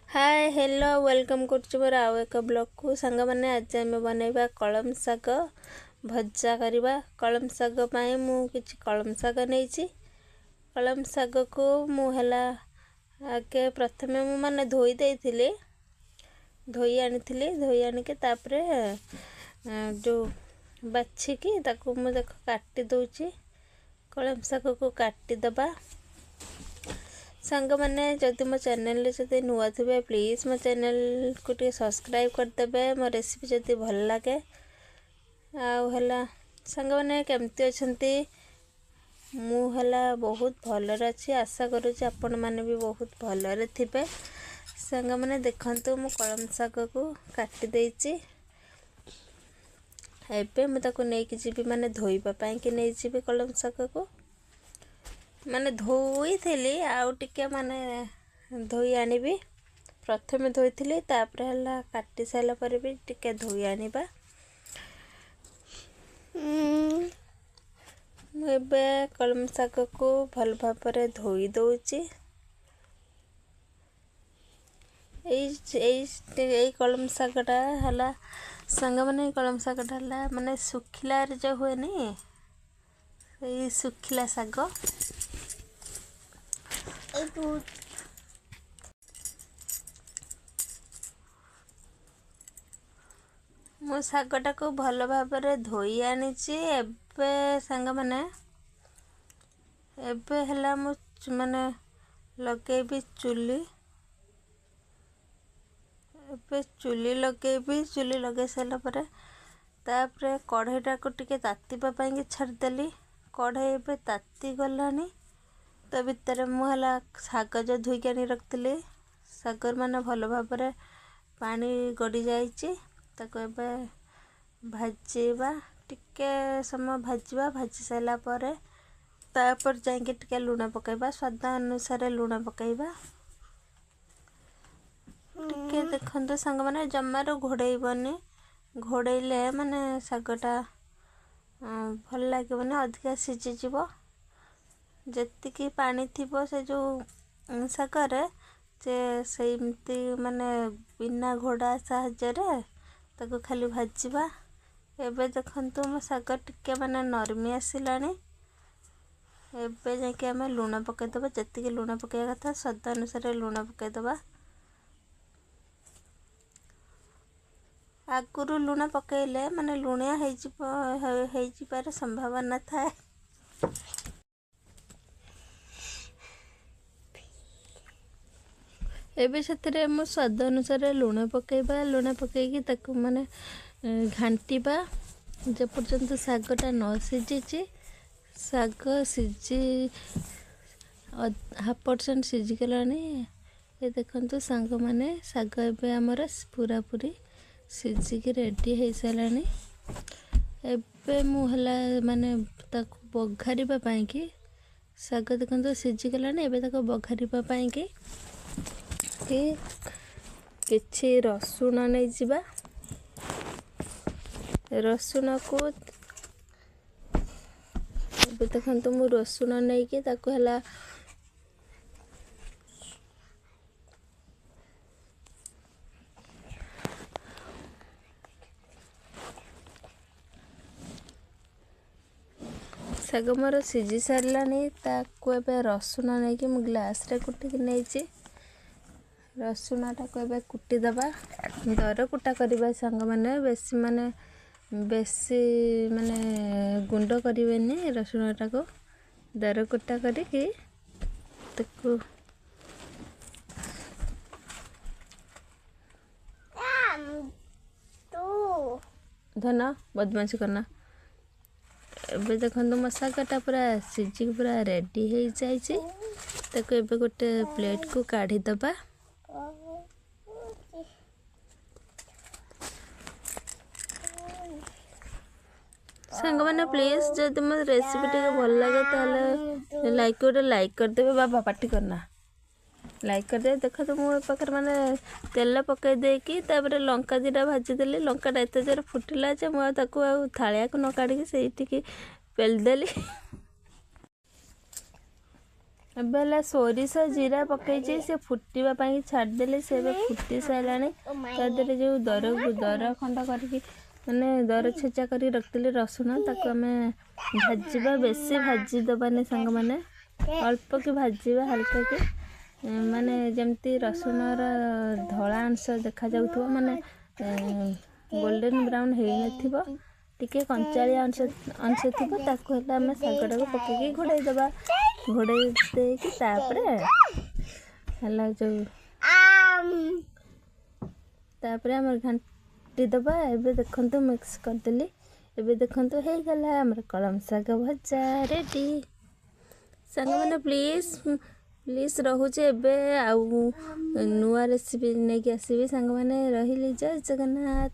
Hi hello welcome करछु मोर आउ एक blog को संग माने आज आम बनैबा कलम शाग भजा करवा। कलम शाग पाए मु किछि कलम शाग नैछि। कलम शाग को मु हला आगे प्रथमे मु माने धोई देइथिले, धोई आनी के तापरे जो बाछि की ताकू मु देख काटी दउछि। कलम शाग को काटी दबा। सांग मैंने जदि मो चैनल जदि नुआ थे प्लीज़ मो चैनल को टे सब्सक्राइब करदेवे। मो रेसिपी जदि भल लगे आला सांग मैंने केमती अच्छे मु हला बहुत भलर अच्छी। आशा करुँच आपण मैंने भी बहुत भलरे थे। सांग मैंने देखंतु मु कलम शाग को काटी देइछि। एबे मु ताको नै कि जीबी माने धोइबा पई कि नै जीबी कलम शाग को माने धोई थी आउ टिके माने धोई आनिबी। प्रथमे धोई थी तापर हला काटी साइला पर भी टिके धोई आनिबा। एबे कलम शाग को भल भाବରେ धोई दउछि। एई कलम शागटा हला संग माने कलम शागटा हला माने सुखिला रे जो हुए नी एई सुखिला शाग मो शागटा को भल भाବରେ धोई आनिछि। एबे संग माने एबे हला मु माने लगेबी चुली। एबे चुली लगेबी। चुली लगे सारा पर तापरे कढ़ईटा को टिके तातीबा पई कि छाड़देली। कढ़ई एबे ताती गलानी तो भितर मु हला शाग जो धोई आनी रखिली शागर माने भल भाବରେ पानी गड़ी जाइछि। ताको एबे भाजीबा टिके समय भाजीबा। भाजी साइला पर तापर जाके टिके लूण पकाइबा। स्वाद अनुसार लूण पकाइबा। टिके देखंतु संग माने जम्मारो घोड़ेइबनी। घोड़ेइले माने शागटा भल लागबनी, अधिका सिझी जीवो। जेतिकी पानी थिबो से जो शागरे जे सेमती माने बिना घोड़ा साहाଯ୍य रे ताको खाली भाजीबा। एबे देखंतु मो शाग टिके माने नरमी आसिलानी। एबे जाके आमे लूण पकाइ दबा। जेतिकी लूण पकाइया कथा स्वाद अनुसार लूण पकाइ दबा। आगुरु लूण पकाइले माने लूणिया हेजिबार संभावना थाए। एबे सेतरे मो स्वाद अनुसार लूण पकाइबा। लूण पकाइकी ताकू माने घांटीबा जे पर्यंत शागटा न सिझिछि। शाग सिझी 1/2% सिझी गलानी। ये देखंतु सांग माने शाग एबे हमर पूरा पूरी सिझिकी रेडी हो सारानी। एबे मु हला माने ताको बघारिबा पई कि शाग देखंतु सिझी गलानी। एबे ताको बघारिबा पई कि किछि रसुण नै जिबा। रसुण को एबे देखंतु मु रसुण नै कि ताको हला शाग मोर सिझी सारानी। ताको एबे रसुण नै कि मु ग्लास रे कुटी नै छि। रसुणटा को एबे कुटी दबा। दर कुटा करबा संग माने बेसी माने गुंड करिवेनी। रसुणटा को दर कुटा करिकी ताको धना बदमाशी करना। एबे देखंतु मो शागटा पूरा सिझी पूरा रेडी हो जाइछि। ताको एबे गोटे प्लेट को काढ़ी दबा। सांग माने प्लीज जदि मो रेसिपी टिके भल लगे ताले लाइक कर देबे। बाबा पार्टी करना लाइक कर दे। देख तो मो पाखर माने तेल पकाई दे कि तापर लंका दिटा भाजी देली। लंकाटा एते जोर फुटिला जे मो ताको थालिया को न काढी कि सेठी की पेल देली। ଏବେ ହେଲା ସୋରିଷ ଜିରା ପକେଇଛି ସେ ଫୁଟିବା ପାଇଁ ଛାଡ଼ିଦେଲେ ସେ ଏବେ ଫୁଟି ସାରିଲାଣି। ତା ଦେହରେ ଯେଉଁ ଦର ଖଣ୍ଡ କରିକି ମାନେ ଦର ଛେଚା କରିକି ରଖିଥିଲେ ରସୁଣ ତାକୁ ଆମେ ଭାଜିବା। ବେଶୀ ଭାଜି ଦେବାନି ସାଙ୍ଗମାନେ, ଅଳ୍ପ କି ଭାଜିବା ହାଲକା କି, ମାନେ ଯେମିତି ରସୁଣର ଧଳା ଅଂଶ ଦେଖାଯାଉଥିବ, ମାନେ ଗୋଲ୍ଡେନ୍ ବ୍ରାଉନ୍ ହେଇନଥିବ, ଟିକେ କଞ୍ଚାଳିଆ ଅଂଶ ଥିବ। ତାକୁ ହେଲେ ଆମେ ଶାଗଟାକୁ ପକେଇକି ଘୋଡ଼େଇ ଦେବା। ଘୋଡ଼େଇ ଦେଇକି ତାପରେ ହେଲା ତାପରେ ଆମର ଘାଣ୍ଟି ଦେବା। ଏବେ ଦେଖନ୍ତୁ ମିକ୍ସ କରିଦେଲି। ଏବେ ଦେଖନ୍ତୁ ହେଇଗଲା ଆମର କଳମ ଶାଗ ଭଜା ରେଡ଼ି। ସାଙ୍ଗମାନେ ପ୍ଲିଜ୍ ରହୁଛି। ଏବେ ଆଉ ନୂଆ ରେସିପି ନେଇକି ଆସିବି। ସାଙ୍ଗମାନେ ରହିଲି, ଜୟ ଜଗନ୍ନାଥ।